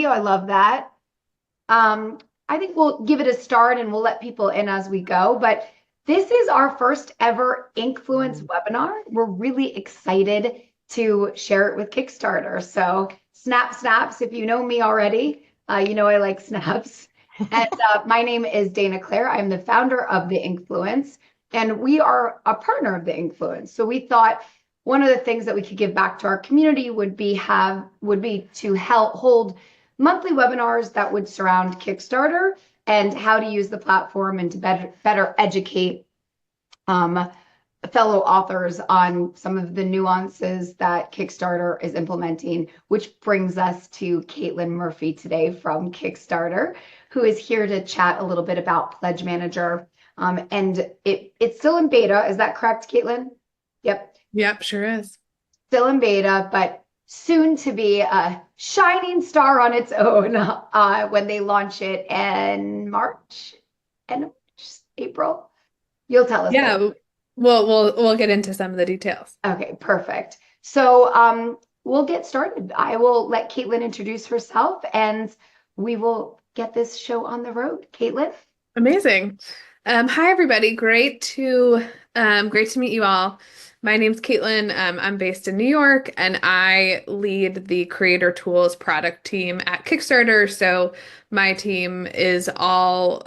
I love that. I think we'll give it a start and we'll let people in as we go. But this is our first ever INKfluence webinar. We're really excited to share it with Kickstarter. So snaps, if you know me already, you know I like snaps. And my name is Dana Claire. I'm the founder of the INKfluence, and we are a partner of the INKfluence. So we thought one of the things that we could give back to our community would be to help hold monthly webinars that would surround Kickstarter and how to use the platform and to better educate fellow authors on some of the nuances that Kickstarter is implementing, which brings us to Caitlin Murphy today from Kickstarter, who is here to chat a little bit about Pledge Manager. And it's still in beta. Is that correct, Caitlin? Yep. Yep, sure is. Still in beta, but soon to be a shining star on its own when they launch it in March and April. You'll tell us. Yeah, we'll get into some of the details. Okay, perfect. So we'll get started. I will let Caitlin introduce herself and we will get this show on the road. Caitlin? Amazing. Hi everybody. Great to meet you all. My name's Caitlin. I'm based in New York and I lead the Creator Tools product team at Kickstarter. So my team is all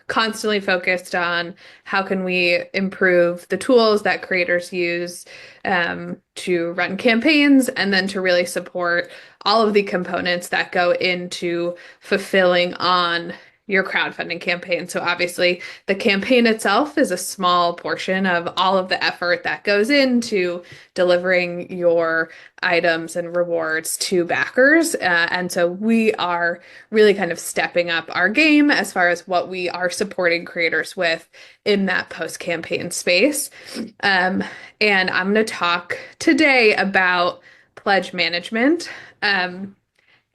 constantly focused on how can we improve the tools that creators use to run campaigns and then to really support all of the components that go into fulfilling on your crowdfunding campaign. So obviously the campaign itself is a small portion of all of the effort that goes into delivering your items and rewards to backers. And so we are really kind of stepping up our game as far as what we are supporting creators with in that post-campaign space. And I'm going to talk today about pledge management.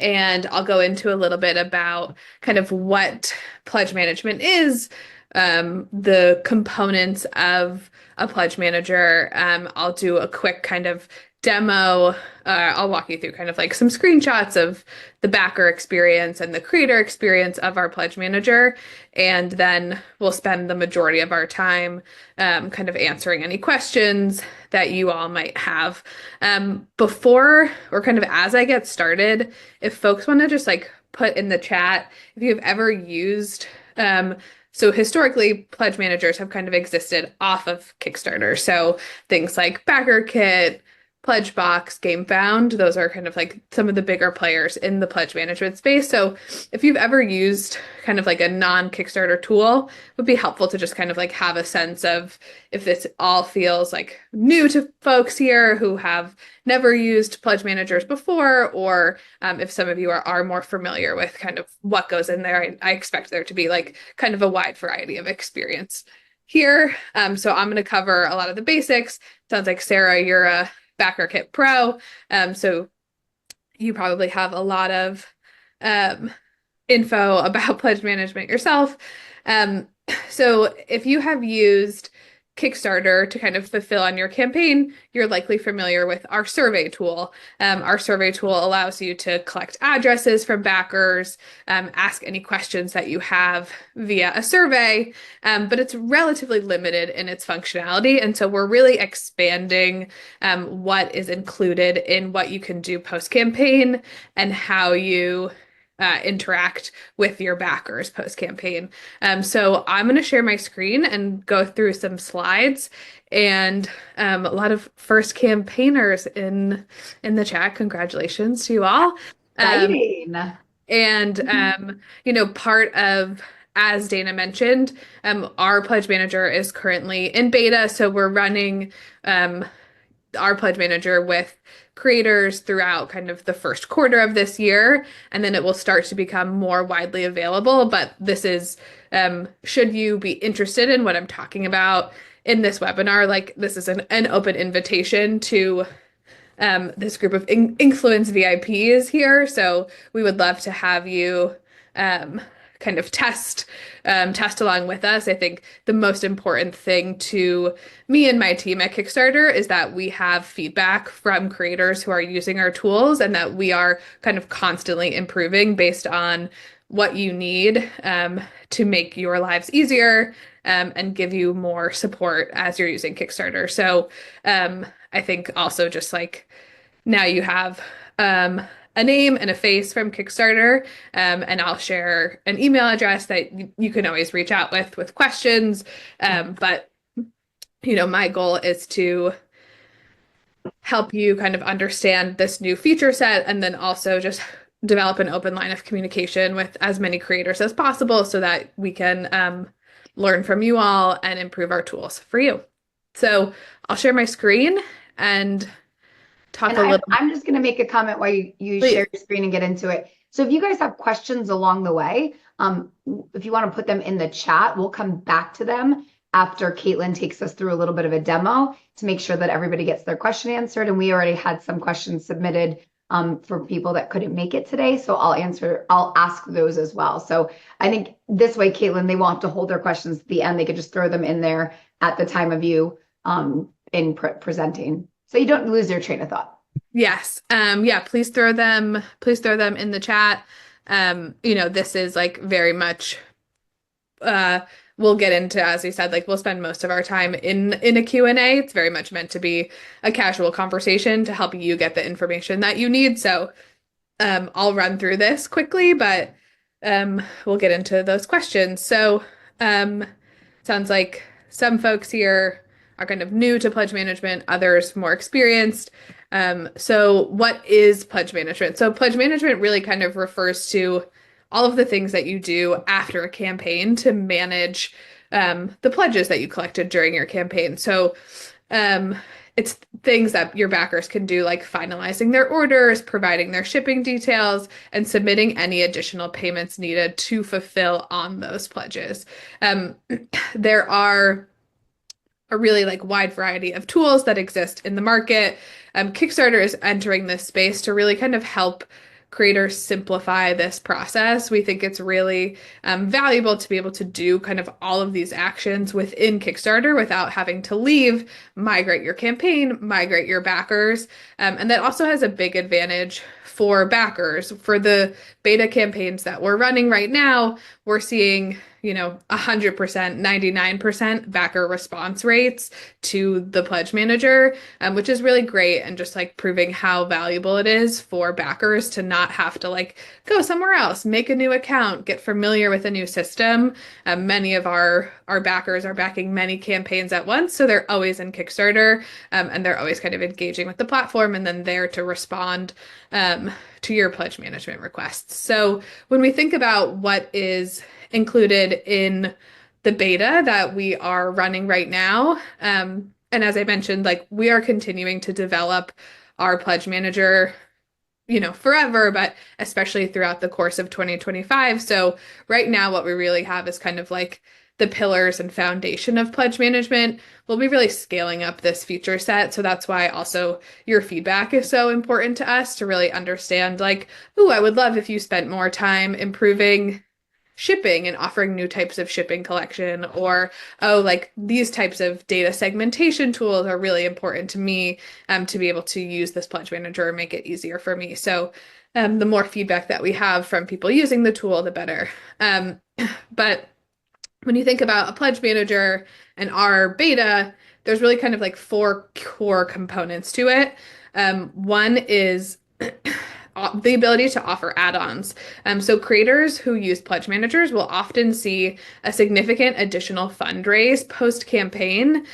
And I'll go into a little bit about kind of what pledge management is, the components of a pledge manager. I'll do a quick kind of demo. I'll walk you through kind of like some screenshots of the backer experience and the creator experience of our pledge manager. And then we'll spend the majority of our time kind of answering any questions that you all might have. Before or kind of as I get started, if folks want to just like put in the chat, if you've ever used so historically, pledge managers have kind of existed off of Kickstarter. So things like BackerKit, Pledgebox, GameFound, those are kind of like some of the bigger players in the pledge management space. So if you've ever used kind of like a non-Kickstarter tool, it would be helpful to just kind of like have a sense of if this all feels like new to folks here who have never used pledge managers before, or if some of you are more familiar with kind of what goes in there. I expect there to be like kind of a wide variety of experience here. So I'm going to cover a lot of the basics. Sounds like Sarah, you're a BackerKit Pro. So you probably have a lot of info about pledge management yourself. So if you have used Kickstarter to kind of fulfill on your campaign, you're likely familiar with our survey tool. Our survey tool allows you to collect addresses from backers, ask any questions that you have via a survey, but it's relatively limited in its functionality. And so we're really expanding what is included in what you can do post-campaign and how you interact with your backers post-campaign. So I'm going to share my screen and go through some slides and a lot of first campaigners in the chat. Congratulations to you all. Exciting. Part of, as Dana mentioned, our pledge manager is currently in beta. So we're running our pledge manager with creators throughout kind of the first quarter of this year, and then it will start to become more widely available. But this is, should you be interested in what I'm talking about in this webinar, like this is an open invitation to this group of INKfluence VIPs here. So we would love to have you kind kind of test along with us. I think the most important thing to me and my team at Kickstarter is that we have feedback from creators who are using our tools and that we are kind of constantly improving based on what you need to make your lives easier and give you more support as you're using Kickstarter. So I think also just like now you have a name and a face from Kickstarter, and I'll share an email address that you can always reach out with questions. But my goal is to help you kind of understand this new feature set and then also just develop an open line of communication with as many creators as possible so that we can learn from you all and improve our tools for you. So I'll share my screen and talk And a little. I'm just going to make a comment while you share your screen and get into it. So if you guys have questions along the way, if you want to put them in the chat, we'll come back to them after Caitlin takes us through a little bit of a demo to make sure that everybody gets their question answered. And we already had some questions submitted for people that couldn't make it today. So I'll ask those as well. So I think this way, Caitlin, they won't have to hold their questions at the end. They could just throw them in there at the time of you presenting. So you don't lose your train of thought. Yes. Yeah, please throw them in the chat. This is like very much we'll get into, as we said, like we'll spend most of our time in a Q&A. It's very much meant to be a casual conversation to help you get the information that you need. So I'll run through this quickly, but we'll get into those questions. So sounds like some folks here are kind of new to pledge management, others more experienced. So what is pledge management? So pledge management really kind of refers to all of the things that you do after a campaign to manage the pledges that you collected during your campaign. So it's things that your backers can do, like finalizing their orders, providing their shipping details, and submitting any additional payments needed to fulfill on those pledges. There are a really like wide variety of tools that exist in the market. Kickstarter is entering this space to really kind of help creators simplify this process. We think it's really valuable to be able to do kind of all of these actions within Kickstarter without having to leave, migrate your campaign, migrate your backers. And that also has a big advantage for backers. For the beta campaigns that we're running right now, we're seeing 100%, 99% backer response rates to the pledge manager, which is really great and just like proving how valuable it is for backers to not have to like go somewhere else, make a new account, get familiar with a new system. Many of our backers are backing many campaigns at once, so they're always in Kickstarter and they're always kind of engaging with the platform and then there to respond to your pledge management requests. So when we think about what is included in the beta that we are running right now, and as I mentioned, like we are continuing to develop our pledge manager, forever, but especially throughout the course of 2025. So right now, what we really have is kind of like the pillars and foundation of pledge management. We'll be really scaling up this feature set. So that's why also your feedback is so important to us to really understand like, ooh, I would love if you spent more time improving shipping and offering new types of shipping collection, or like these types of data segmentation tools are really important to me to be able to use this pledge manager and make it easier for me. So the more feedback that we have from people using the tool, the better. But when you think about a pledge manager and our beta, there's really kind of like 4 core components to it. One is the ability to offer add-ons. So creators who use pledge managers will often see a significant additional fundraise post-campaign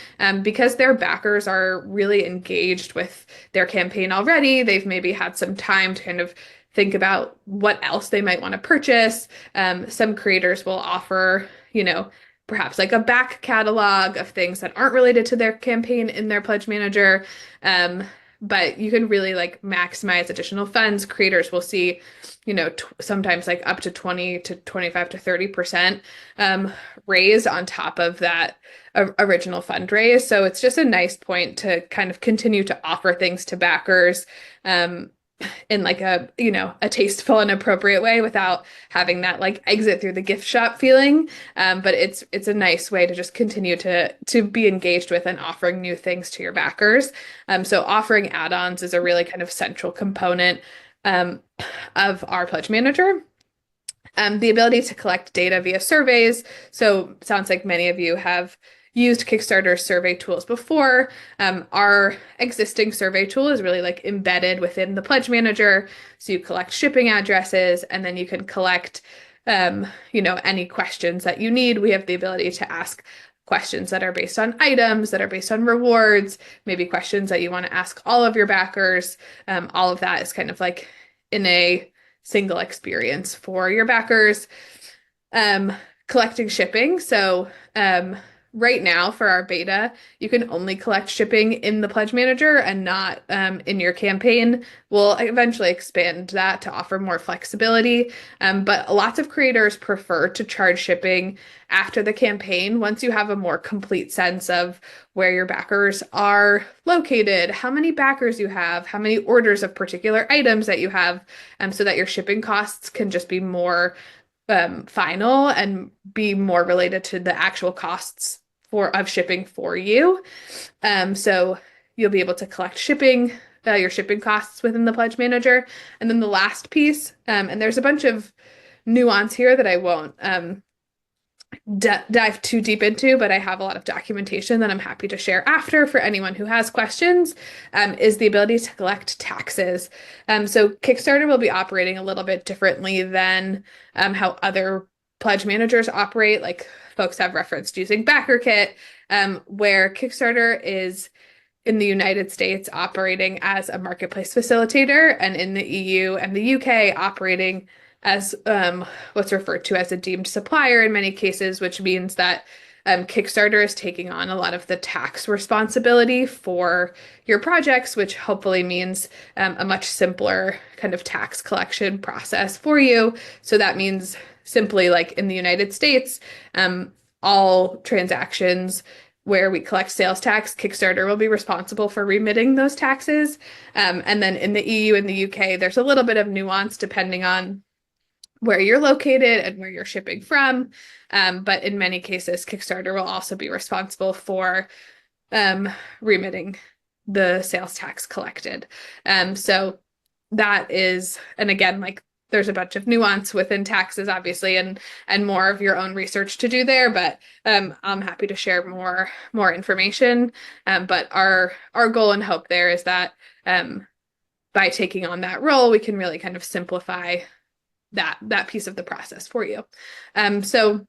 because their backers are really engaged with their campaign already. They've maybe had some time to kind of think about what else they might want to purchase. Some creators will offer, perhaps like a back catalog of things that aren't related to their campaign in their pledge manager. But you can really like maximize additional funds. Creators will see, sometimes like up to 20 to 25 to 30% raised on top of that original fundraise. So it's just a nice point to kind of continue to offer things to backers in like a tasteful and appropriate way without having that like exit through the gift shop feeling. But it's a nice way to just continue to be engaged with and offering new things to your backers. So offering add-ons is a really kind of central component um, of our pledge manager. The ability to collect data via surveys. So sounds like many of you have used Kickstarter survey tools before. Our existing survey tool is really like embedded within the pledge manager. So you collect shipping addresses and then you can collect, any questions that you need. We have the ability to ask questions that are based on items, that are based on rewards, maybe questions that you want to ask all of your backers. All of that is kind of like in a single experience for your backers. Collecting shipping. So right now for our beta, you can only collect shipping in the pledge manager and not in your campaign. We'll eventually expand that to offer more flexibility. But lots of creators prefer to charge shipping after the campaign once you have a more complete sense of where your backers are located, how many backers you have, how many orders of particular items that you have, so that your shipping costs can just be more final and be more related to the actual costs of shipping for you. So you'll be able to collect your shipping costs within the pledge manager. And then the last piece, and there's a bunch of nuance here that I won't dive too deep into, but I have a lot of documentation that I'm happy to share after for anyone who has questions, is the ability to collect taxes. So Kickstarter will be operating a little bit differently than how other pledge managers operate. Like folks have referenced using BackerKit, where Kickstarter is in the United States operating as a marketplace facilitator, and in the EU and the UK operating as what's referred to as a deemed supplier in many cases, which means that Kickstarter is taking on a lot of the tax responsibility for your projects, which hopefully means a much simpler kind of tax collection process for you. So that means simply like in the United States, all transactions where we collect sales tax, Kickstarter will be responsible for remitting those taxes. And then in the EU and the UK, there's a little bit of nuance depending on where you're located and where you're shipping from. But in many cases, Kickstarter will also be responsible for remitting the sales tax collected. So that is, and again, like there's a bunch of nuance within taxes, obviously, and more of your own research to do there. But I'm happy to share more information. But our goal and hope there is that by taking on that role, we can really kind of simplify that piece of the process for you. So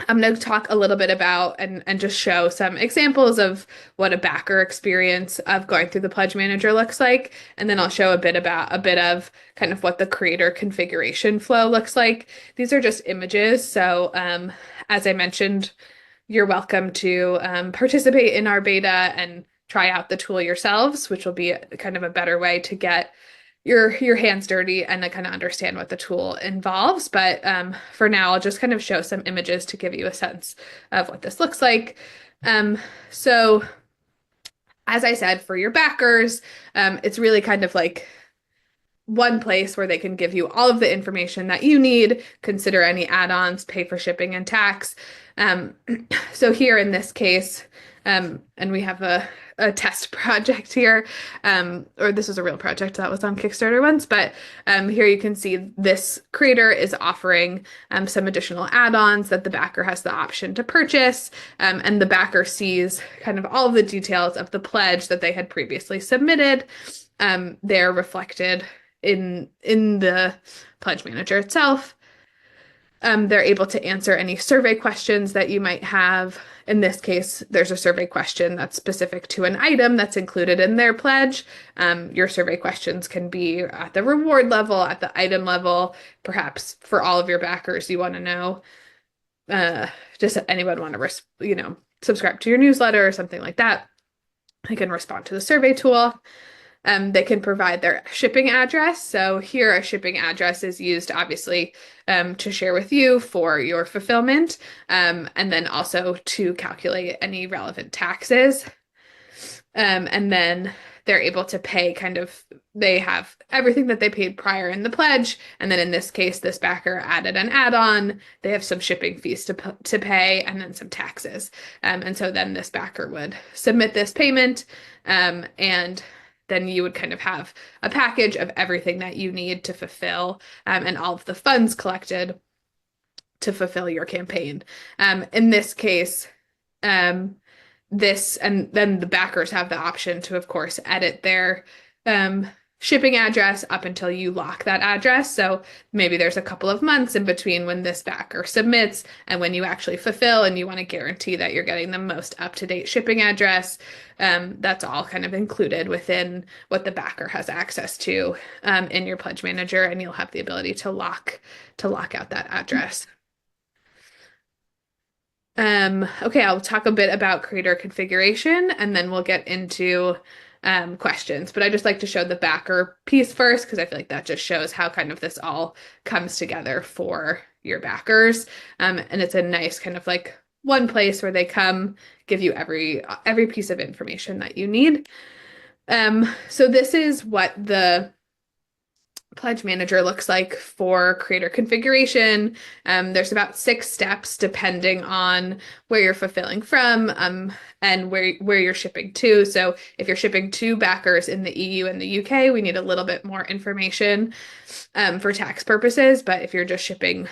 I'm going to talk a little bit about and just show some examples of what a backer experience of going through the pledge manager looks like. And then I'll show a bit of kind of what the creator configuration flow looks like. These are just images. So as I mentioned, you're welcome to participate in our beta and try out the tool yourselves, which will be kind of a better way to get your hands dirty and to kind of understand what the tool involves. But for now, I'll just kind of show some images to give you a sense of what this looks like. So as I said, for your backers, it's really kind of like one place where they can give you all of the information that you need, consider any add-ons, pay for shipping and tax. So here in this case, and we have a test project here, or this is a real project that was on Kickstarter once, but here you can see this creator is offering some additional add-ons that the backer has the option to purchase, and the backer sees kind of all of the details of the pledge that they had previously submitted. They're reflected in the pledge manager itself. They're able to answer any survey questions that you might have. In this case, there's a survey question that's specific to an item that's included in their pledge. Your survey questions can be at the reward level, at the item level. Perhaps for all of your backers, you want to know, does anyone want to, subscribe to your newsletter or something like that? They can respond to the survey tool. They can provide their shipping address. So here a shipping address is used obviously to share with you for your fulfillment, and then also to calculate any relevant taxes. And then they're able to pay they have everything that they paid prior in the pledge. And then in this case, this backer added an add-on. They have some shipping fees to pay and then some taxes. And so then this backer would submit this payment, and then you would kind of have a package of everything that you need to fulfill, and all of the funds collected to fulfill your campaign. In this case, this and then the backers have the option to, of course, edit their shipping address up until you lock that address. So maybe there's a couple of months in between when this backer submits and when you actually fulfill, and you want to guarantee that you're getting the most up-to-date shipping address. That's all kind of included within what the backer has access to in your pledge manager, and you'll have the ability to lock out that address. Okay, I'll talk a bit about creator configuration, and then we'll get into questions. But I just like to show the backer piece first, because I feel like that just shows how kind of this all comes together for your backers. And it's a nice kind of like one place where they come, give you every piece of information that you need. So this is what the pledge manager looks like for creator configuration. There's about 6 steps depending on where you're fulfilling from, and where you're shipping to. So if you're shipping to backers in the EU and the UK, we need a little bit more information for tax purposes. But if you're just shipping,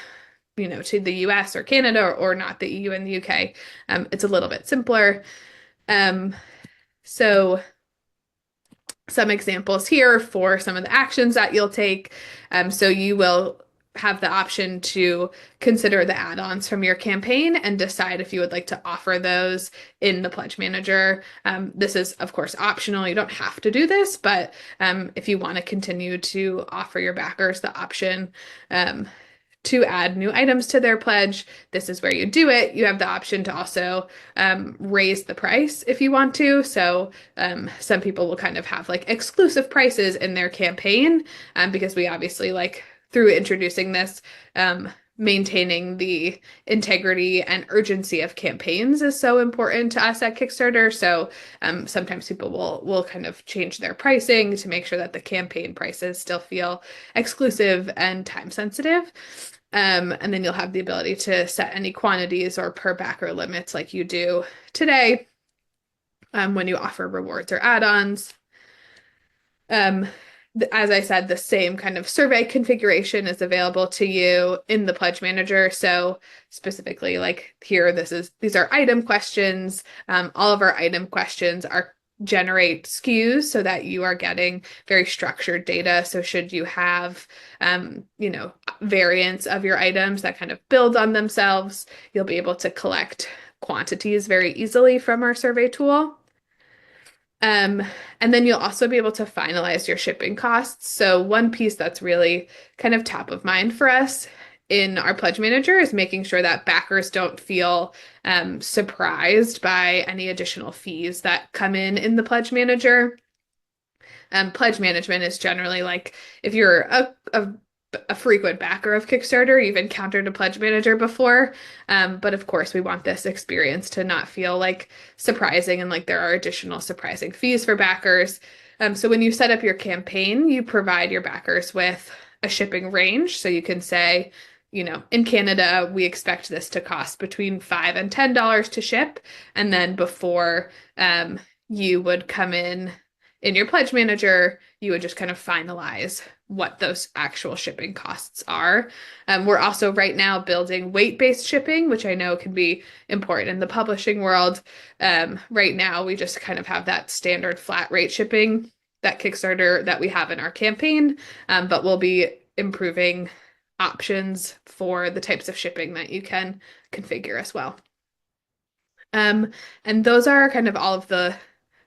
to the US or Canada, or not the EU and the UK, it's a little bit simpler. So some examples here for some of the actions that you'll take. So you will have the option to consider the add-ons from your campaign and decide if you would like to offer those in the pledge manager. This is, of course, optional. You don't have to do this, but if you want to continue to offer your backers the option to add new items to their pledge, this is where you do it. You have the option to also raise the price if you want to. So some people will kind of have like exclusive prices in their campaign, because we obviously, like, through introducing this, maintaining the integrity and urgency of campaigns is so important to us at Kickstarter. So sometimes people will kind of change their pricing to make sure that the campaign prices still feel exclusive and time sensitive. And then you'll have the ability to set any quantities or per backer limits like you do today when you offer rewards or add-ons. As I said, the same kind of survey configuration is available to you in the pledge manager. So specifically, like here, these are item questions. All of our item questions generate SKUs so that you are getting very structured data. So should you have, variants of your items that kind of build on themselves, you'll be able to collect quantities very easily from our survey tool. And then you'll also be able to finalize your shipping costs. So one piece that's really kind of top of mind for us in our pledge manager is making sure that backers don't feel surprised by any additional fees that come in the pledge manager. Pledge management is generally like, if you're a frequent backer of Kickstarter, you've encountered a pledge manager before. But of course, we want this experience to not feel like surprising and like there are additional surprising fees for backers. So when you set up your campaign, you provide your backers with a shipping range. So you can say, in Canada, we expect this to cost between $5 and $10 to ship. And then before you would come in your pledge manager, you would just kind of finalize what those actual shipping costs are. We're also right now building weight-based shipping, which I know can be important in the publishing world. Right now, we just kind of have that standard flat rate shipping that we have in our campaign, but we'll be improving options for the types of shipping that you can configure as well. And those are kind of all of the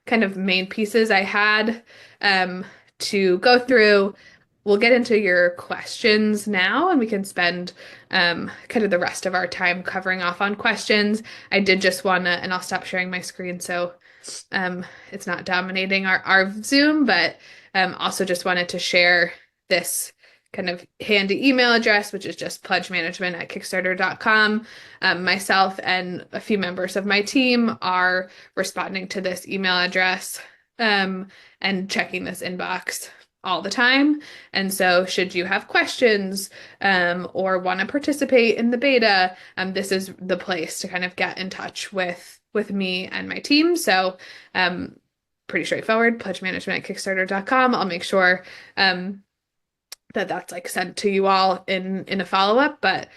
kind of main pieces I had to go through. We'll get into your questions now, and we can spend kind of the rest of our time covering off on questions. I did just want to, and I'll stop sharing my screen so it's not dominating our Zoom, but also just wanted to share this kind of handy email address, which is just pledgemanagement@kickstarter.com. Myself and a few members of my team are responding to this email address and checking this inbox all the time. And so, should you have questions or want to participate in the beta, this is the place to kind of get in touch with me and my team. So, pretty straightforward. Pledge management at Kickstarter.com. I'll make sure that that's like sent to you all in a follow-up, but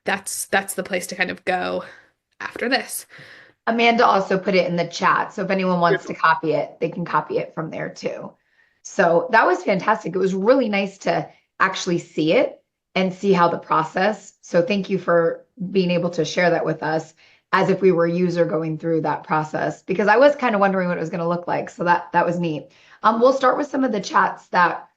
that's the place to kind of go after this. Amanda also put it in the chat. So if anyone wants to copy it, they can copy it from there too. So that was fantastic. It was really nice to actually see it and see how the process. So thank you for being able to share that with us as if we were a user going through that process, because I was kind of wondering what it was going to look like. So that was neat. We'll start with some of the chats that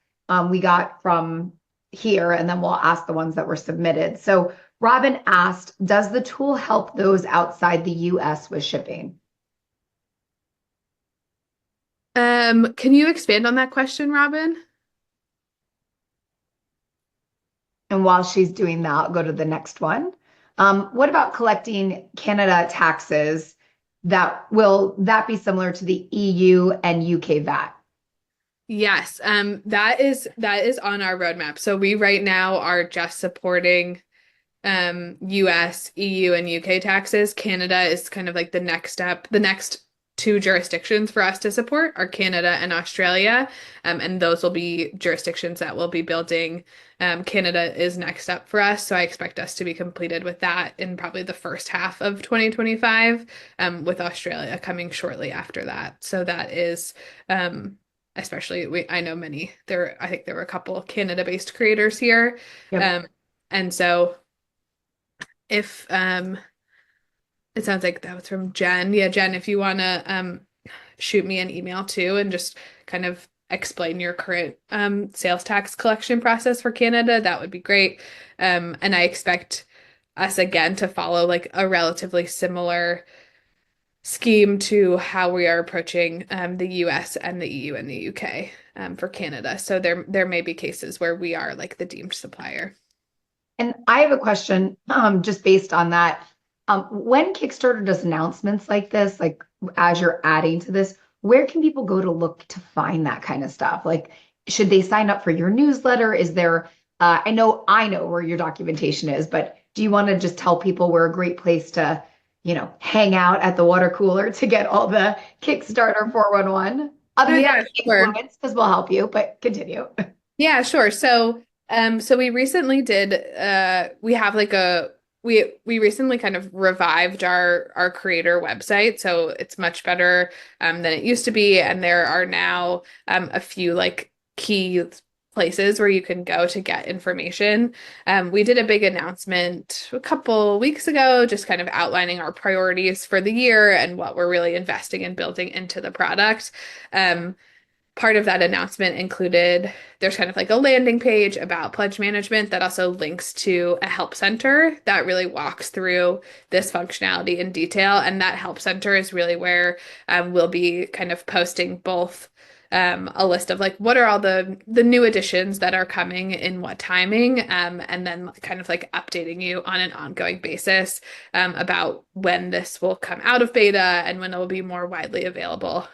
we got from here, and then we'll ask the ones that were submitted. So Robin asked, does the tool help those outside the US with shipping? Can you expand on that question, Robin? And while she's doing that, I'll go to the next one. What about collecting Canada taxes? Will that be similar to the EU and UK VAT? Yes, that is on our roadmap. So we right now are just supporting US, EU, and UK taxes. Canada is kind of like the next step. The next two jurisdictions for us to support are Canada and Australia. And those will be jurisdictions that we'll be building. Canada is next up for us. So I expect us to be completed with that in probably the first half of 2025, with Australia coming shortly after that. So that is especially I know I think there were a couple of Canada-based creators here. Yep. And so if it sounds like that was from Jen. Yeah, Jen, if you want to shoot me an email too and just kind of explain your current sales tax collection process for Canada, that would be great. And I expect us again to follow like a relatively similar scheme to how we are approaching the US and the EU and the UK for Canada. So there may be cases where we are like the deemed supplier. And I have a question just based on that. When Kickstarter does announcements like this, like as you're adding to this, where can people go to look to find that kind of stuff? Like, should they sign up for your newsletter? Is there, I know where your documentation is, but do you want to just tell people we're a great place to, hang out at the water cooler to get all the Kickstarter 411? Other than Yeah, sure. influence, because we'll help you, but continue. Yeah, sure. So we recently did we have like we recently kind of revived our creator website, so it's much better than it used to be, and there are now a few like key places where you can go to get information. We did a big announcement a couple weeks ago, just kind of outlining our priorities for the year and what we're really investing in building into the product. Part of that announcement included there's kind of like a landing page about pledge management that also links to a help center that really walks through this functionality in detail. And that help center is really where we'll be kind of posting both a list of like what are all the new additions that are coming in what timing, and then kind of like updating you on an ongoing basis about when this will come out of beta and when it will be more widely available.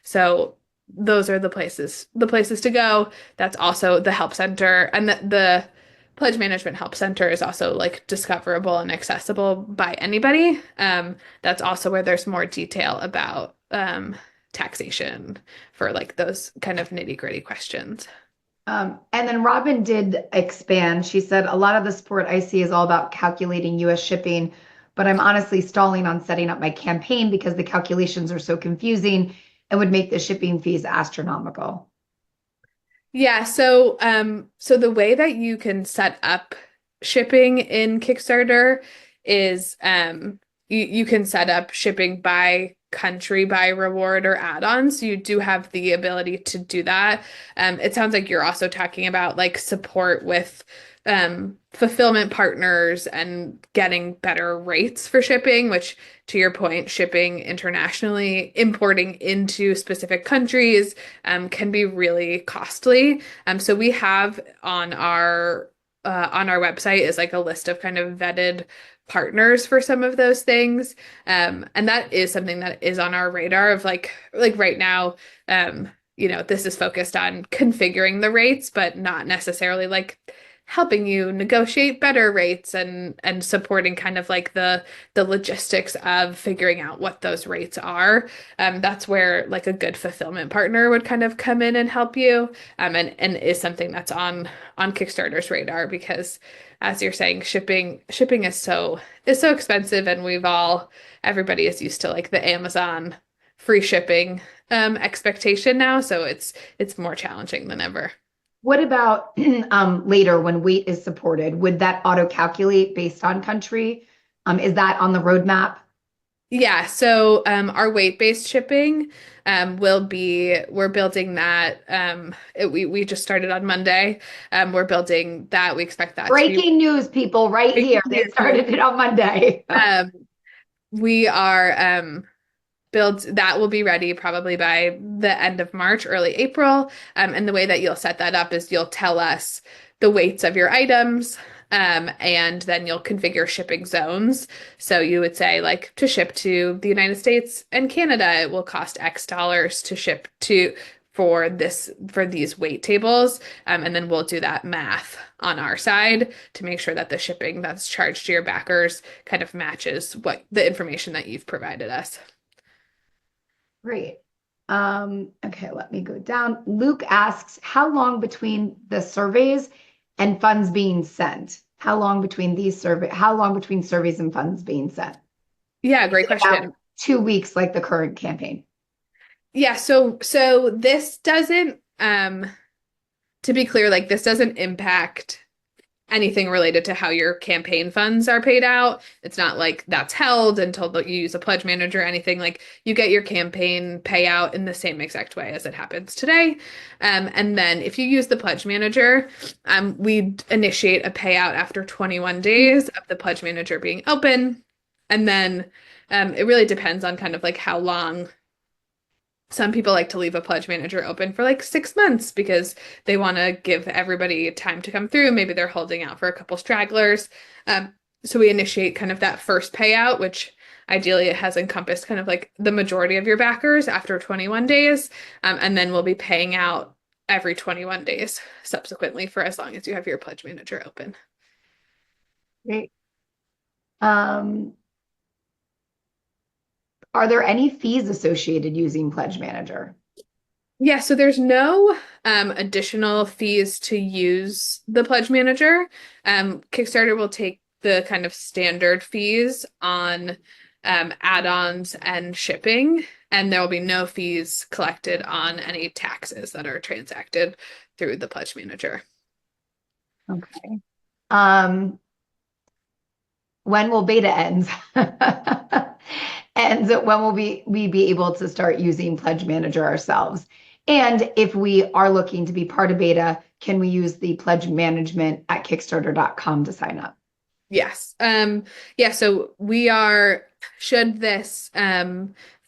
So those are the places to go. That's also the help center, and the pledge management help center is also like discoverable and accessible by anybody. That's also where there's more detail about taxation for like those kind of nitty-gritty questions. And then Robin did expand. She said, a lot of the support I see is all about calculating US shipping, but I'm honestly stalling on setting up my campaign because the calculations are so confusing and would make the shipping fees astronomical. Yeah, so the way that you can set up shipping in Kickstarter is you can set up shipping by country by reward or add-ons. You do have the ability to do that. It sounds like you're also talking about like support with fulfillment partners and getting better rates for shipping, which to your point, shipping internationally, importing into specific countries can be really costly. So we have on our on our website is like a list of kind of vetted partners for some of those things. And that is something that is on our radar of like right now, this is focused on configuring the rates, but not necessarily like helping you negotiate better rates and supporting kind of like the logistics of figuring out what those rates are. That's where like a good fulfillment partner would kind of come in and help you. And is something that's on Kickstarter's radar because as you're saying, shipping is so expensive and everybody is used to like the Amazon free shipping expectation now, so it's more challenging than ever. What about later when weight is supported? Would that auto calculate based on country? Is that on the roadmap? Yeah, so our weight-based shipping we're building that we just started on Monday. We're building that. We expect that to be Breaking news, people, right here. They started it on Monday. um we are build that will be ready probably by the end of March, early April. And the way that you'll set that up is you'll tell us the weights of your items, and then you'll configure shipping zones. So you would say, like, to ship to the United States and Canada, it will cost X dollars to ship to for these weight tables. And then we'll do that math on our side to make sure that the shipping that's charged to your backers kind of matches what the information that you've provided us. Great. Okay, let me go down. Luke asks, how long between the surveys and funds being sent? How long between surveys and funds being sent? Yeah, great question. 2 weeks, like the current campaign. Yeah, so this doesn't to be clear, like this doesn't impact anything related to how your campaign funds are paid out. It's not like that's held until you use a pledge manager or anything. Like you get your campaign payout in the same exact way as it happens today. And then if you use the pledge manager, we initiate a payout after 21 days of the pledge manager being open. And then it really depends on kind of like how long. Some people like to leave a pledge manager open for like 6 months because they want to give everybody time to come through. Maybe they're holding out for a couple stragglers. So we initiate kind of that first payout, which ideally it has encompassed kind of like the majority of your backers after 21 days. And then we'll be paying out every 21 days subsequently for as long as you have your pledge manager open. Great. Are there any fees associated using Pledge Manager? Yeah, so there's no additional fees to use the pledge manager. Kickstarter will take the kind of standard fees on add-ons and shipping, and there will be no fees collected on any taxes that are transacted through the pledge manager. Okay. When will beta end? And when will we be able to start using Pledge Manager ourselves? And if we are looking to be part of beta, can we use the pledge management at Kickstarter.com to sign up? Yes. Yeah, so should this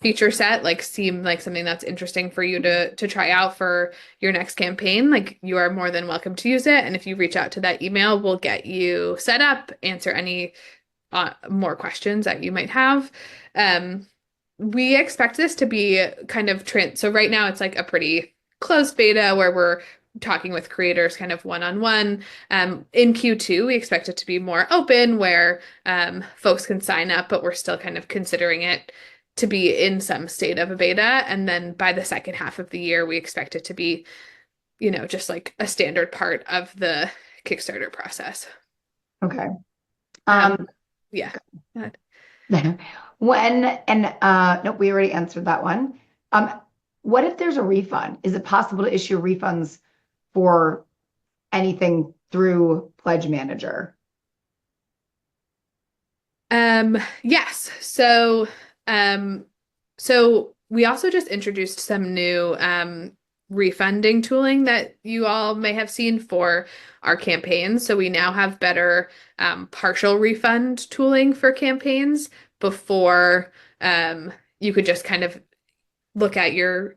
feature set like seem like something that's interesting for you to try out for your next campaign, like you are more than welcome to use it. And if you reach out to that email, we'll get you set up, answer any more questions that you might have. We expect this to be kind of so right now it's like a pretty closed beta where we're talking with creators kind of one-on-one. In Q2, we expect it to be more open where folks can sign up, but we're still kind of considering it to be in some state of a beta. And then by the second half of the year, we expect it to be, just like a standard part of the Kickstarter process. Okay. Yeah. Go ahead. Nope, we already answered that one. What if there's a refund? Is it possible to issue refunds for anything through Pledge Manager? Yes. So we also just introduced some new refunding tooling that you all may have seen for our campaigns. So we now have better partial refund tooling for campaigns. Before you could just kind of look at your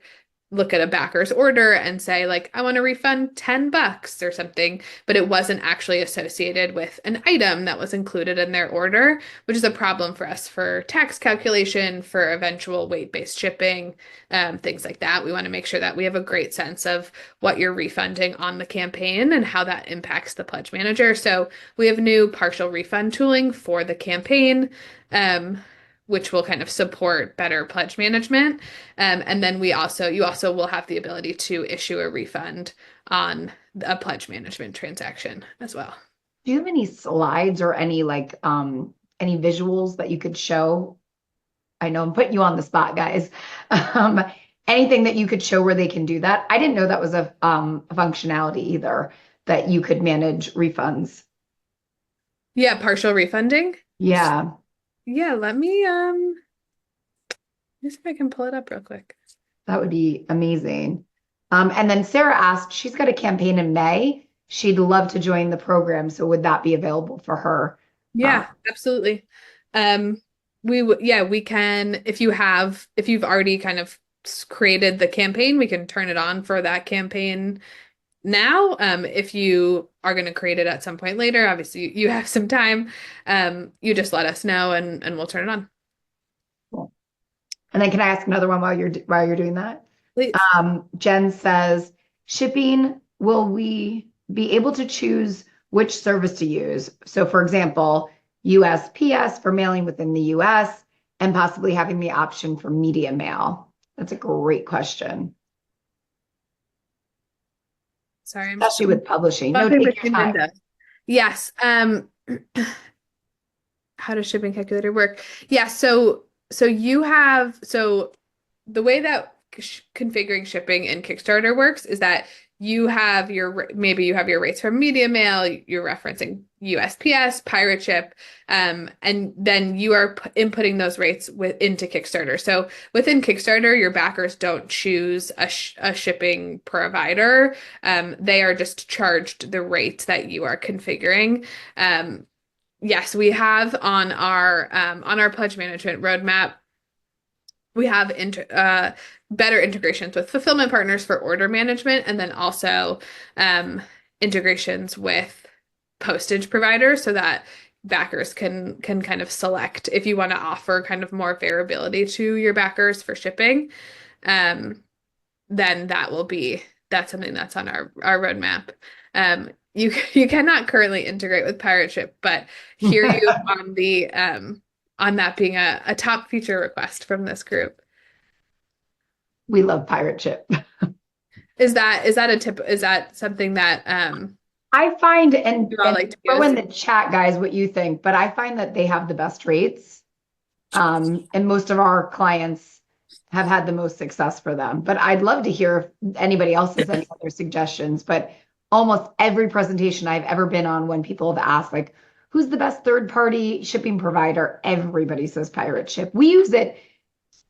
look at a backer's order and say like, I want to refund $10 or something, but it wasn't actually associated with an item that was included in their order, which is a problem for us for tax calculation, for eventual weight-based shipping, things like that. We want to make sure that we have a great sense of what you're refunding on the campaign and how that impacts the pledge manager. So we have new partial refund tooling for the campaign, which will kind of support better pledge management. And then you also will have the ability to issue a refund on a pledge management transaction as well. Do you have any slides or any like any visuals that you could show? I know I'm putting you on the spot, guys. Um, Anything that you could show where they can do that? I didn't know that was a functionality either, that you could manage refunds. Yeah, partial refunding. Yeah, Yeah, let me see if I can pull it up real quick. that would be amazing. And then Sarah asked, she's got a campaign in May. She'd love to join the program. So would that be available for her? Yeah, absolutely. We can, if you've already kind of created the campaign, we can turn it on for that campaign now. If you are going to create it at some point later, obviously you have some time. You just let us know and we'll turn it on. Cool. And then can I ask another one while you're doing that? Please. Jen says, shipping, will we be able to choose which service to use? So for example, USPS for mailing within the US and possibly having the option for media mail. That's a great question. Sorry, Especially with publishing. No, take your time. Yes. How does shipping calculator work? Yeah, the way that configuring shipping in Kickstarter works is that maybe you have your rates from media mail, you're referencing USPS, pirate ship, and then you are inputting those rates into Kickstarter. So within Kickstarter, your backers don't choose a shipping provider. They are just charged the rates that you are configuring. Yes, we have on our pledge management roadmap, we have better integrations with fulfillment partners for order management, and then also integrations with postage providers so that backers can kind of select if you want to offer kind of more variability to your backers for shipping. Then that's something that's on our roadmap. You cannot currently integrate with pirate ship, but hear you on that being a top feature request from this group. We love pirate ship. Is that something that I find, and like to throw use? in the chat, guys, what you think, but I find that they have the best rates. And most of our clients have had the most success for them. But I'd love to hear if anybody else has any other suggestions. But almost every presentation I've ever been on, when people have asked, like, who's the best third-party shipping provider? Everybody says pirate ship. We use it.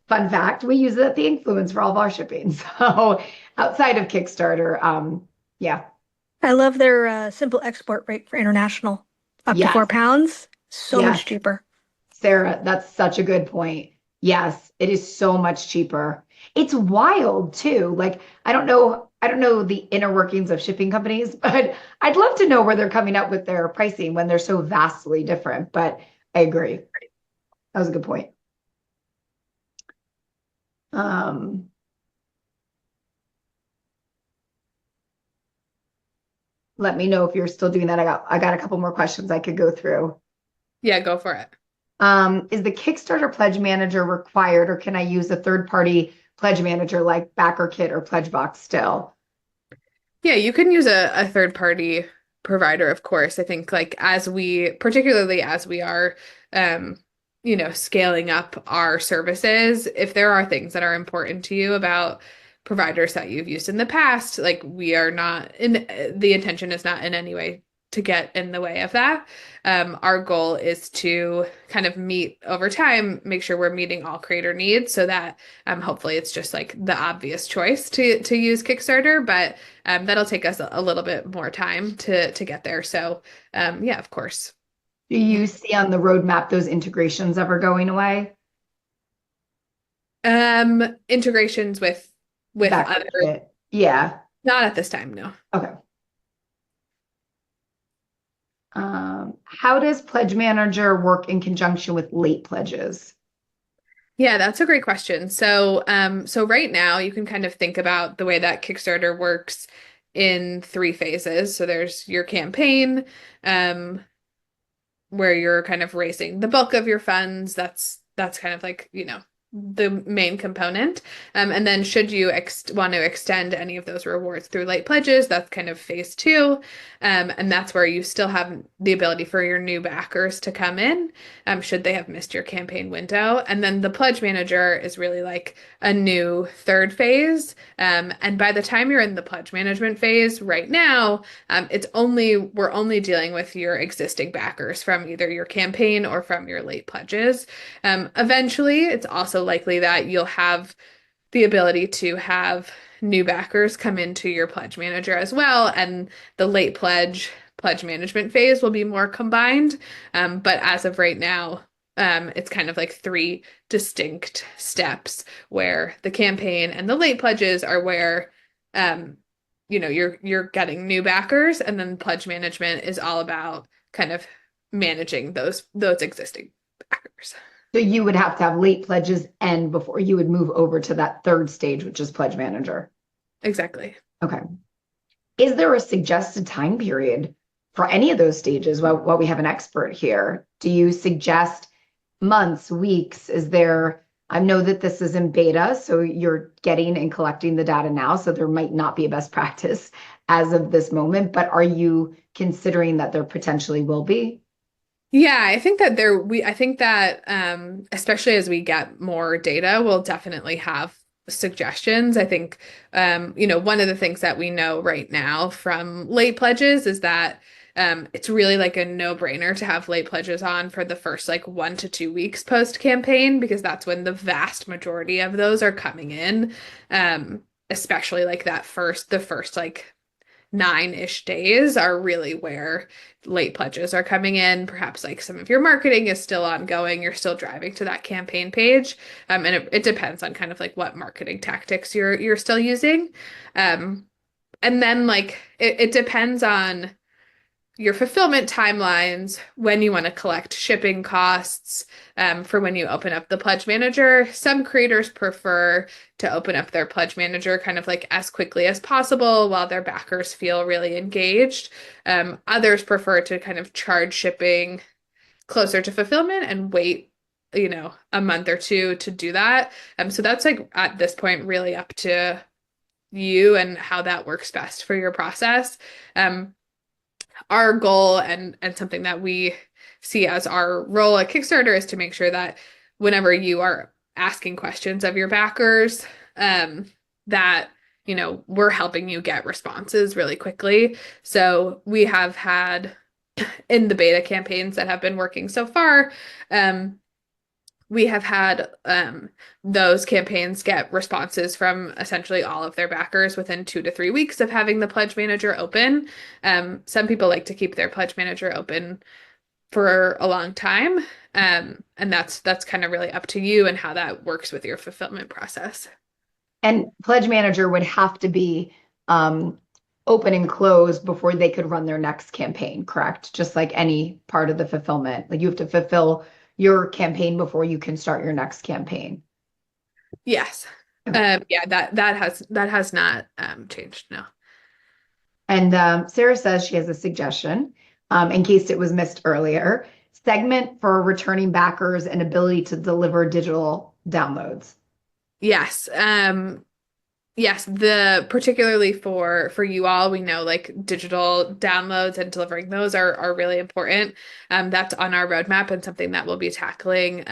Fun fact, we use it at the INKfluence for all of our shipping. So outside of Kickstarter, yeah. I love their simple export rate for international, up to 4 pounds. So much cheaper. Sarah, that's such a good point. Yes, it is so much cheaper. It's wild too. Like, I don't know the inner workings of shipping companies, but I'd love to know where they're coming up with their pricing when they're so vastly different. But I agree. That was a good point. Let me know if you're still doing that. I got a couple more questions I could go through. Yeah, go for it. Is the Kickstarter pledge manager required, or can I use a third-party pledge manager like BackerKit or Pledgebox still? Yeah, you can use a third-party provider, of course. I think like particularly as we are scaling up our services, if there are things that are important to you about providers that you've used in the past, like the intention is not in any way to get in the way of that. Our goal is to kind of meet over time, make sure we're meeting all creator needs so that hopefully it's just like the obvious choice to use Kickstarter, but that'll take us a little bit more time to get there. So yeah, of course. Do you see on the roadmap those integrations ever going away? Integrations with with backer other, kit. Yeah. not at this time, no. Okay. How does Pledge Manager work in conjunction with late pledges? Yeah, that's a great question. So right now you can kind of think about the way that Kickstarter works in three phases. So there's your campaign, um, where you're kind of raising the bulk of your funds. That's kind of like, the main component. And then should you want to extend any of those rewards through late pledges, that's kind of phase two. And that's where you still have the ability for your new backers to come in, should they have missed your campaign window. And then the pledge manager is really like a new third phase. And by the time you're in the pledge management phase right now, we're only dealing with your existing backers from either your campaign or from your late pledges. Eventually, it's also likely that you'll have the ability to have new backers come into your pledge manager as well, and the late pledge management phase will be more combined. But as of right now, it's kind of like three distinct steps where the campaign and the late pledges are where you're getting new backers, and then pledge management is all about kind of managing those existing backers. So you would have to have late pledges end before you would move over to that third stage, which is Pledge Manager. Exactly. Okay. Is there a suggested time period for any of those stages? While we have an expert here, do you suggest months, weeks? I know that this is in beta, so you're getting and collecting the data now, so there might not be a best practice as of this moment, but are you considering that there potentially will be? Yeah, I think that especially as we get more data, we'll definitely have suggestions. I think one of the things that we know right now from late pledges is that it's really like a no-brainer to have late pledges on for the first like 1 to 2 weeks post campaign, because that's when the vast majority of those are coming in. Especially like the first like 9-ish days are really where late pledges are coming in. Perhaps like some of your marketing is still ongoing. You're still driving to that campaign page. And it depends on kind of like what marketing tactics you're still using. And then like it depends on your fulfillment timelines, when you want to collect shipping costs, for when you open up the pledge manager. Some creators prefer to open up their pledge manager kind of like as quickly as possible while their backers feel really engaged. Others prefer to kind of charge shipping closer to fulfillment and wait, a month or two to do that. So that's like at this point really up to you and how that works best for your process. Our goal and something that we see as our role at Kickstarter is to make sure that whenever you are asking questions of your backers, that we're helping you get responses really quickly. So we have had in the beta campaigns that have been working so far, we have had those campaigns get responses from essentially all of their backers within 2 to 3 weeks of having the pledge manager open. Some people like to keep their pledge manager open for a long time. And that's kind of really up to you and how that works with your fulfillment process. And Pledge Manager would have to be open and closed before they could run their next campaign, correct? Just like any part of the fulfillment. Like you have to fulfill your campaign before you can start your next campaign. Yes. Okay. Yeah, that has not changed, no. And Sarah says she has a suggestion, in case it was missed earlier. Segment for returning backers and ability to deliver digital downloads. Yes. Yes, particularly for you all, we know like digital downloads and delivering those are really important. That's on our roadmap and something that we'll be tackling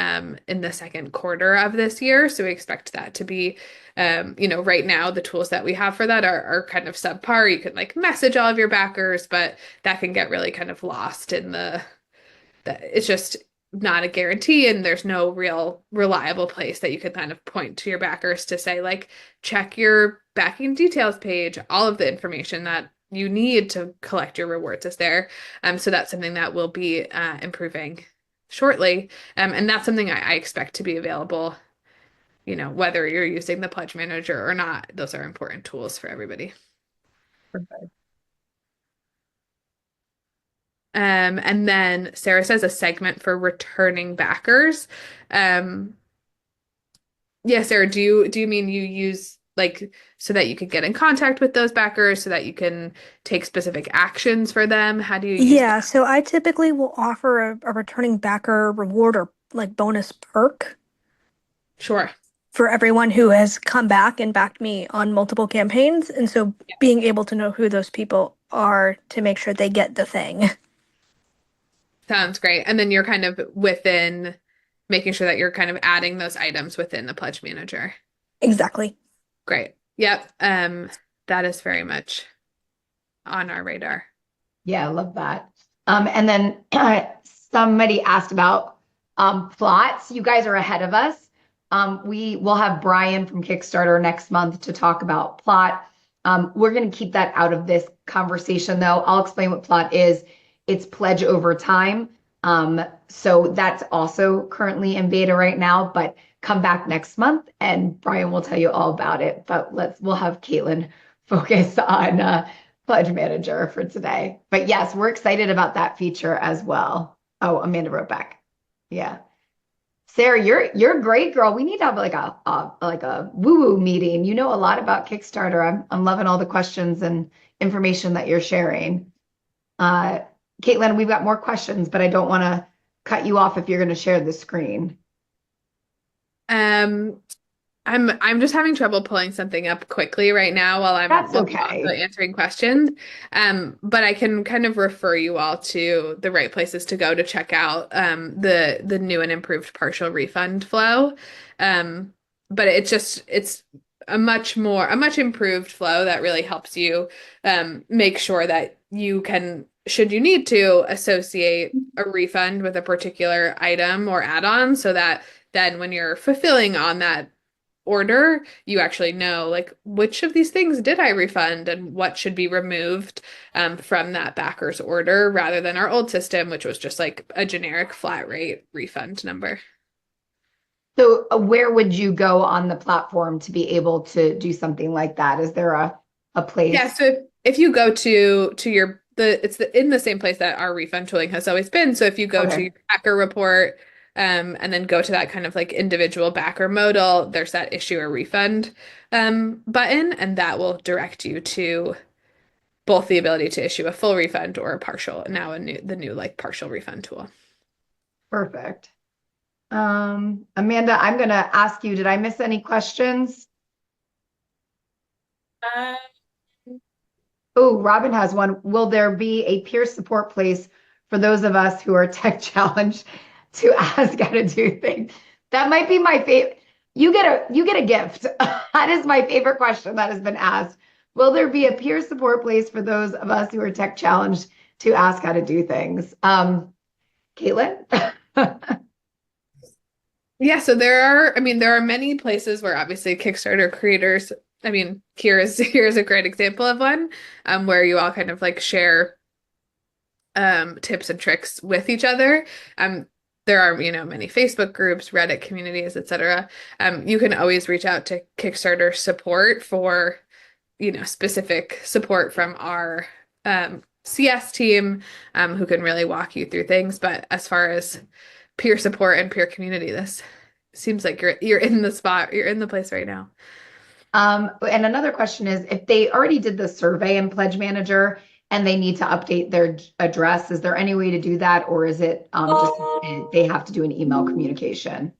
in the second quarter of this year. So we expect that to be, right now the tools that we have for that are kind of subpar. You can like message all of your backers, but that can get really kind of lost in it's just not a guarantee, and there's no real reliable place that you can kind of point to your backers to say like check your backing details page. All of the information that you need to collect your rewards is there. So that's something that will be improving shortly, and that's something I expect to be available whether you're using the pledge manager or not, those are important tools for everybody. Perfect. And then Sarah says a segment for returning backers. Yeah, Sarah, do you mean you use like so that you can get in contact with those backers so that you can take specific actions for them? How do you use Yeah, that? so I typically will offer a returning backer reward or like bonus perk Sure. for everyone who has come back and backed me on multiple campaigns. And so being able to know who those people are to make sure they get the thing. Sounds great. And then you're kind of within making sure that you're kind of adding those items within the pledge manager. Exactly. Great. Yep. That is very much on our radar. Yeah, I love that. And then somebody asked about plots. You guys are ahead of us. We will have Brian from Kickstarter next month to talk about plot. We're going to keep that out of this conversation, though. I'll explain what plot is. It's pledge over time. So that's also currently in beta right now, but come back next month and Brian will tell you all about it. But we'll have Caitlin focus on pledge manager for today. But yes, we're excited about that feature as well. Oh, Amanda wrote back. Yeah. Sarah, you're great, girl. We need to have like a woo-woo meeting. You know a lot about Kickstarter. I'm loving all the questions and information that you're sharing. Caitlin, we've got more questions, but I don't want to cut you off if you're going to share the screen. I'm just having trouble pulling something up quickly right now while That's I'm okay. also answering questions. But I can kind of refer you all to the right places to go to check out the new and improved partial refund flow. But it's a much improved flow that really helps you make sure that you can, should you need to, associate a refund with a particular item or add-on so that then when you're fulfilling on that order, you actually know like which of these things did I refund and what should be removed from that backer's order rather than our old system, which was just like a generic flat rate refund number. So where would you go on the platform to be able to do something like that? Is there a place? Yeah, so if you go to your in the same place that our refund tooling has always been. So if you go to your backer report, and then go to that kind of like individual backer modal, there's that issue a refund button, and that will direct you to both the ability to issue a full refund or a partial, now the new like partial refund tool. Perfect. Amanda, I'm going to ask you, did I miss any questions? Oh, Robin has one. Will there be a peer support place for those of us who are tech challenged to ask how to do things? That might be my favorite. You get a gift. That is my favorite question that has been asked. Will there be a peer support place for those of us who are tech challenged to ask how to do things? Caitlin? Yeah, so there are many places where obviously Kickstarter creators, here's a great example of one, where you all kind of like share tips and tricks with each other. There are, many Facebook groups, Reddit communities, etc. You can always reach out to Kickstarter support for, specific support from our CS team, who can really walk you through things. But as far as peer support and peer community, this seems like you're in the spot, you're in the place right now. And another question is, if they already did the survey in Pledge Manager and they need to update their address, is there any way to do that, or is it just they have to do an email communication?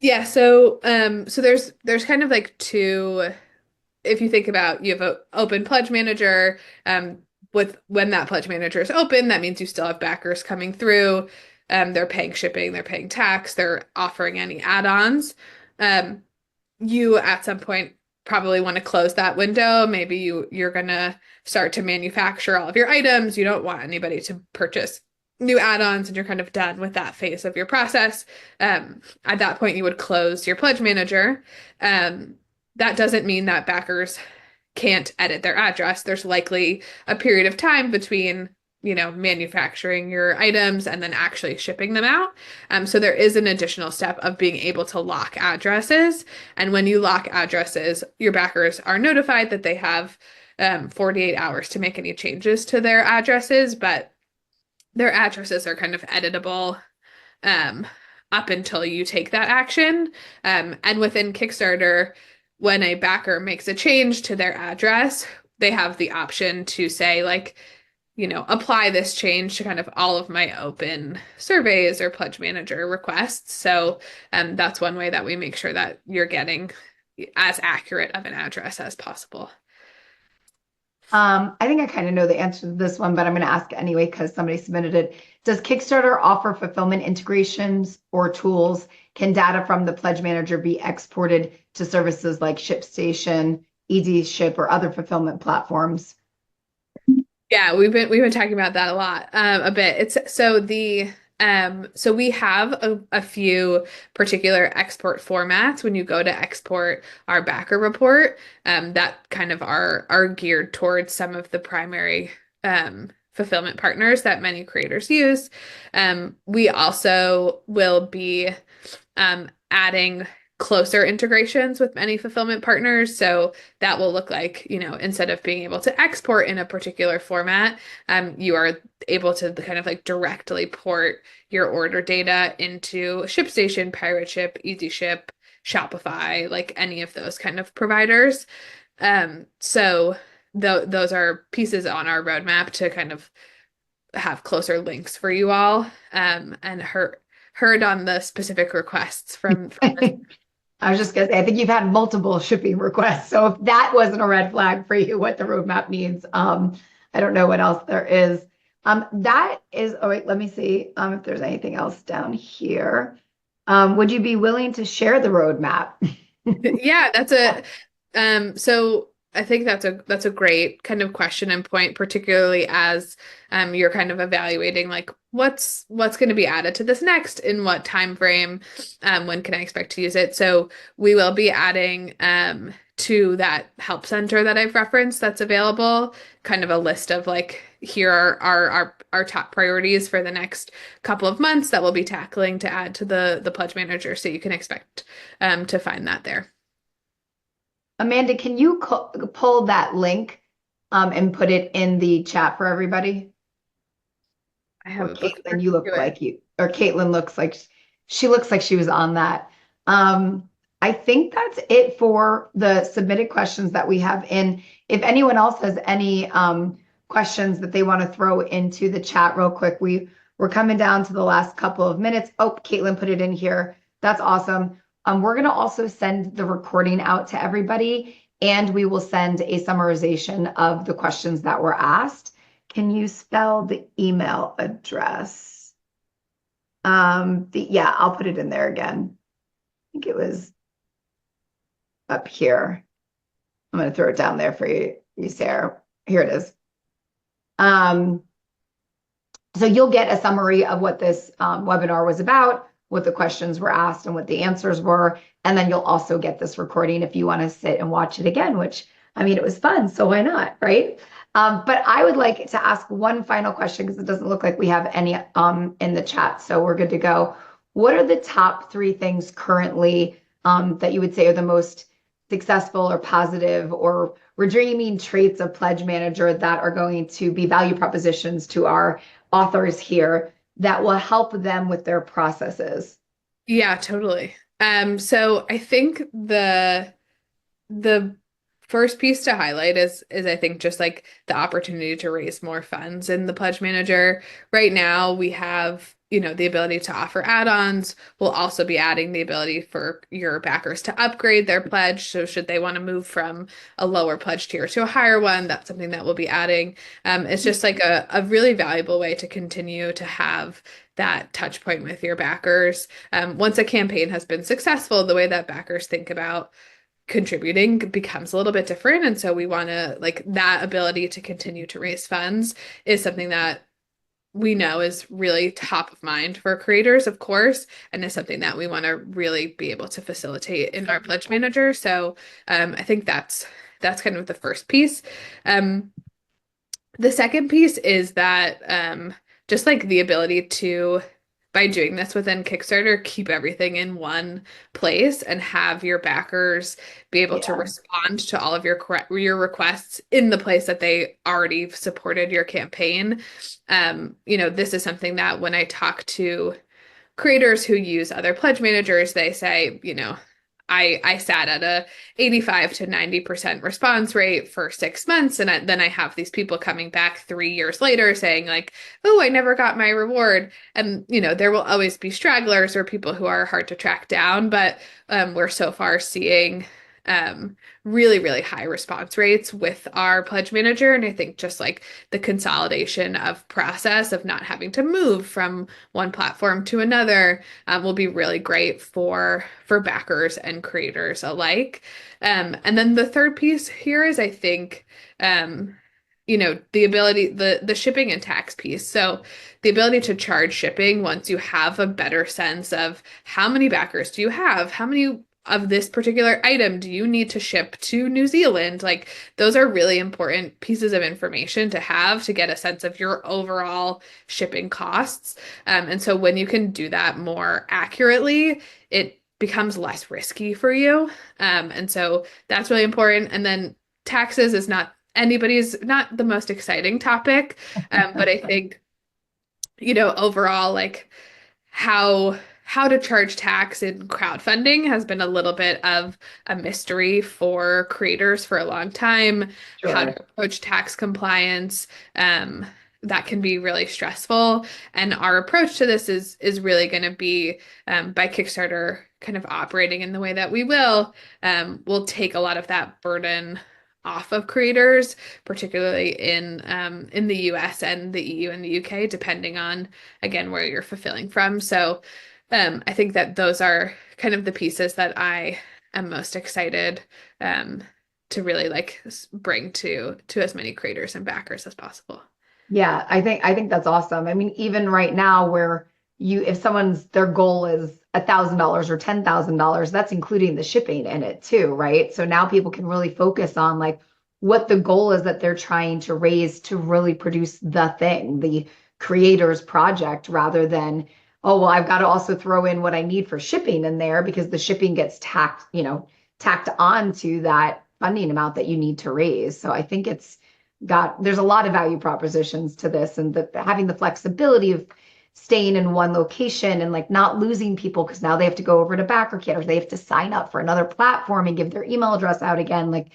Yeah, so there's kind of like two. If you think about, you have an open Pledge Manager, when that Pledge Manager is open, that means you still have backers coming through. They're paying shipping, they're paying tax, they're offering any add-ons. You at some point probably want to close that window. Maybe you're gonna start to manufacture all of your items. You don't want anybody to purchase new add-ons, and you're kind of done with that phase of your process. At that point, you would close your Pledge Manager. That doesn't mean that backers can't edit their address. There's likely a period of time between, manufacturing your items and then actually shipping them out. So there is an additional step of being able to lock addresses. And when you lock addresses, your backers are notified that they have 48 hours to make any changes to their addresses, but their addresses are kind of editable up until you take that action. And within Kickstarter, when a backer makes a change to their address, they have the option to say, like, apply this change to kind of all of my open surveys or pledge manager requests. So that's one way that we make sure that you're getting as accurate of an address as possible. I think I kind of know the answer to this one, but I'm going to ask anyway because somebody submitted it. Does Kickstarter offer fulfillment integrations or tools? Can data from the pledge manager be exported to services like ShipStation, Easy Ship, or other fulfillment platforms? Yeah, we've been talking about that a lot, a bit. It's so we have a few particular export formats when you go to export our backer report, that kind of are geared towards some of the primary fulfillment partners that many creators use. We also will be adding closer integrations with many fulfillment partners. So that will look like, instead of being able to export in a particular format, you are able to kind of like directly port your order data into ShipStation, Pirate Ship, Easy Ship, Shopify, like any of those kind of providers. So those are pieces on our roadmap to kind of have closer links for you all, and heard on the specific requests from I was just going to say, I think you've had multiple shipping requests. So if that wasn't a red flag for you, what the roadmap means, I don't know what else there is. That is, oh wait, let me see if there's anything else down here. Would you be willing to share the roadmap? Yeah, so I think that's a great kind of question and point, particularly as you're kind of evaluating like what's going to be added to this next, in what time frame, when can I expect to use it. So we will be adding to that help center that I've referenced that's available, kind of a list of like, here are our top priorities for the next couple of months that we'll be tackling to add to the pledge manager. So you can expect to find that there. Amanda, can you pull that link and put it in the chat for everybody? I have Or Caitlin, you look like you, or Caitlin looks like she was on that. I think that's it for the submitted questions that we have in. If anyone else has any questions that they want to throw into the chat real quick, we're coming down to the last couple of minutes. Oh, Caitlin put it in here. That's awesome. We're going to also send the recording out to everybody, and we will send a summarization of the questions that were asked. Can you spell the email address? Yeah, I'll put it in there again. I think it was up here. I'm going to throw it down there for you, Sarah. Here it is. So you'll get a summary of what this webinar was about, what the questions were asked and what the answers were. And then you'll also get this recording if you want to sit and watch it again, which, I mean, it was fun, so why not, right? But I would like to ask one final question because it doesn't look like we have any in the chat, so we're good to go. What are the top 3 things currently that you would say are the most successful or positive or redeeming traits of Pledge Manager that are going to be value propositions to our authors here that will help them with their processes? Yeah, totally. So I think the first piece to highlight is I think just like the opportunity to raise more funds in the Pledge Manager. Right now we have, the ability to offer add-ons. We'll also be adding the ability for your backers to upgrade their pledge. So should they want to move from a lower pledge tier to a higher one, that's something that we'll be adding. It's just like a really valuable way to continue to have that touch point with your backers. Once a campaign has been successful, the way that backers think about contributing becomes a little bit different. And so we want to, like, that ability to continue to raise funds is something that we know is really top of mind for creators, of course, and is something that we want to really be able to facilitate in our Pledge Manager. So I think that's kind of the first piece. The second piece is that just like the ability to, by doing this within Kickstarter, keep everything in one place and have your backers be able to Yeah. respond to all of your requests in the place that they already supported your campaign. This is something that when I talk to creators who use other pledge managers, they say, I sat at a 85 to 90% response rate for 6 months. And then I have these people coming back 3 years later saying like, oh, I never got my reward. And, there will always be stragglers or people who are hard to track down, but we're so far seeing really, really high response rates with our pledge manager. And I think just like the consolidation of process of not having to move from one platform to another will be really great for backers and creators alike. And then the third piece here is I think the ability, the shipping and tax piece. So the ability to charge shipping once you have a better sense of how many backers do you have, how many of this particular item do you need to ship to New Zealand? Like those are really important pieces of information to have to get a sense of your overall shipping costs. And so when you can do that more accurately, it becomes less risky for you. And so that's really important. And then taxes is not the most exciting topic. But I think, overall, like how to charge tax in crowdfunding has been a little bit of a mystery for creators for a long time. Sure. How to approach tax compliance, that can be really stressful. And our approach to this is really going to be by Kickstarter kind of operating in the way that we'll take a lot of that burden off of creators, particularly in the US and the EU and the UK, depending on, again, where you're fulfilling from. So I think that those are kind of the pieces that I am most excited to really like bring to as many creators and backers as possible. Yeah, I think that's awesome. I mean, even right now where if their goal is $1,000 or $10,000, that's including the shipping in it too, right? So now people can really focus on like what the goal is that they're trying to raise to really produce the thing, the creator's project, rather than, oh, well, I've got to also throw in what I need for shipping in there because the shipping gets tacked on to that funding amount that you need to raise. So I think there's a lot of value propositions to this, and having the flexibility of staying in one location and like not losing people because now they have to go over to BackerKit or they have to sign up for another platform and give their email address out again. Like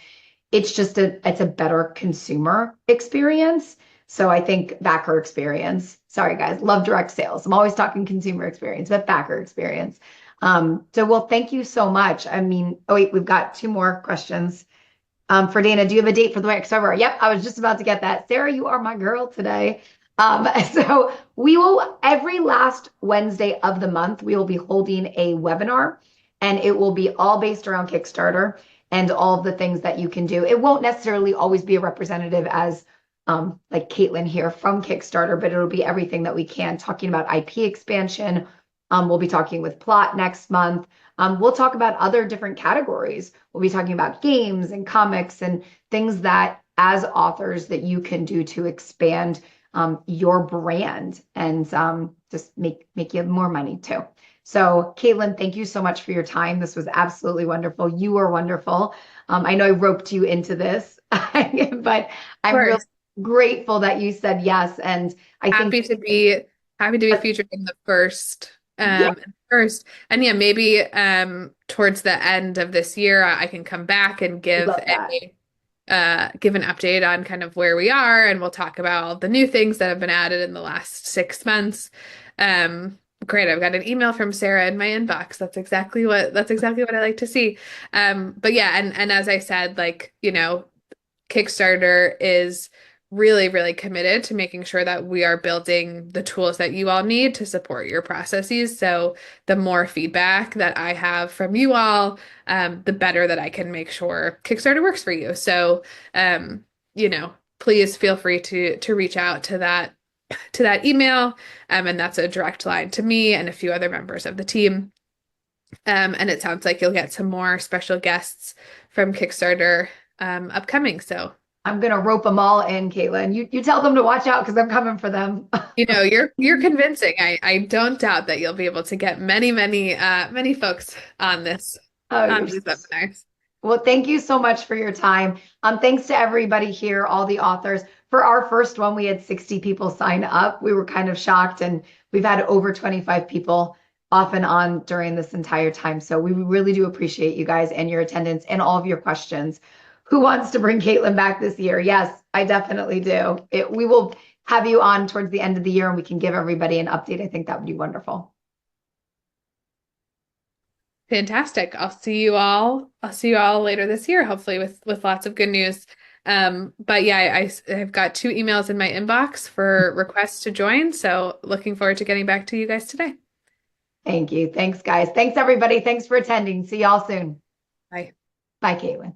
it's a better consumer experience. So I think backer experience. Sorry, guys, love direct sales. I'm always talking consumer experience, but backer experience. Well, thank you so much. I mean, oh wait, we've got two more questions. For Dana, do you have a date for the October? Yep, I was just about to get that. Sarah, you are my girl today. So we will, every last Wednesday of the month, we will be holding a webinar, and it will be all based around Kickstarter and all of the things that you can do. It won't necessarily always be a representative as like Caitlin here from Kickstarter, but it'll be everything that we can, talking about IP expansion. We'll be talking with Plot next month. We'll talk about other different categories. We'll be talking about games and comics and things that as authors that you can do to expand your brand and just make you more money too. So Caitlin, thank you so much for your time. This was absolutely wonderful. You are wonderful. I know I roped you into this, but I'm really grateful that you said yes. And happy to be featured in the first. And yeah, maybe towards the end of this year, I can come back and give an update on kind of where we are, and we'll talk about all the new things that have been added in the last 6 months. Great, I've got an email from Sarah in my inbox. That's exactly what I like to see. But yeah, and as I said, like, Kickstarter is really, really committed to making sure that we are building the tools that you all need to support your processes. So the more feedback that I have from you all, the better that I can make sure Kickstarter works for you. So, please feel free to reach out to that email. And that's a direct line to me and a few other members of the team. And it sounds like you'll get some more special guests from Kickstarter upcoming. So I'm gonna rope them all in, Caitlin. You tell them to watch out because I'm coming for them. You know, you're convincing. I don't doubt that you'll be able to get many folks on this Oh, on you're these webinars. well, thank you so much for your time. Thanks to everybody here, all the authors. For our first one, we had 60 people sign up. We were kind of shocked, and we've had over 25 people off and on during this entire time. So we really do appreciate you guys and your attendance and all of your questions. Who wants to bring Caitlin back this year? Yes, I definitely do. We will have you on towards the end of the year and we can give everybody an update. I think that would be wonderful. Fantastic. I'll see you all later this year, hopefully with lots of good news. But yeah, I've got 2 emails in my inbox for requests to join. So looking forward to getting back to you guys today. Thank you. Thanks, guys. Thanks, everybody. Thanks for attending. See y'all soon. Bye. Bye, Caitlin.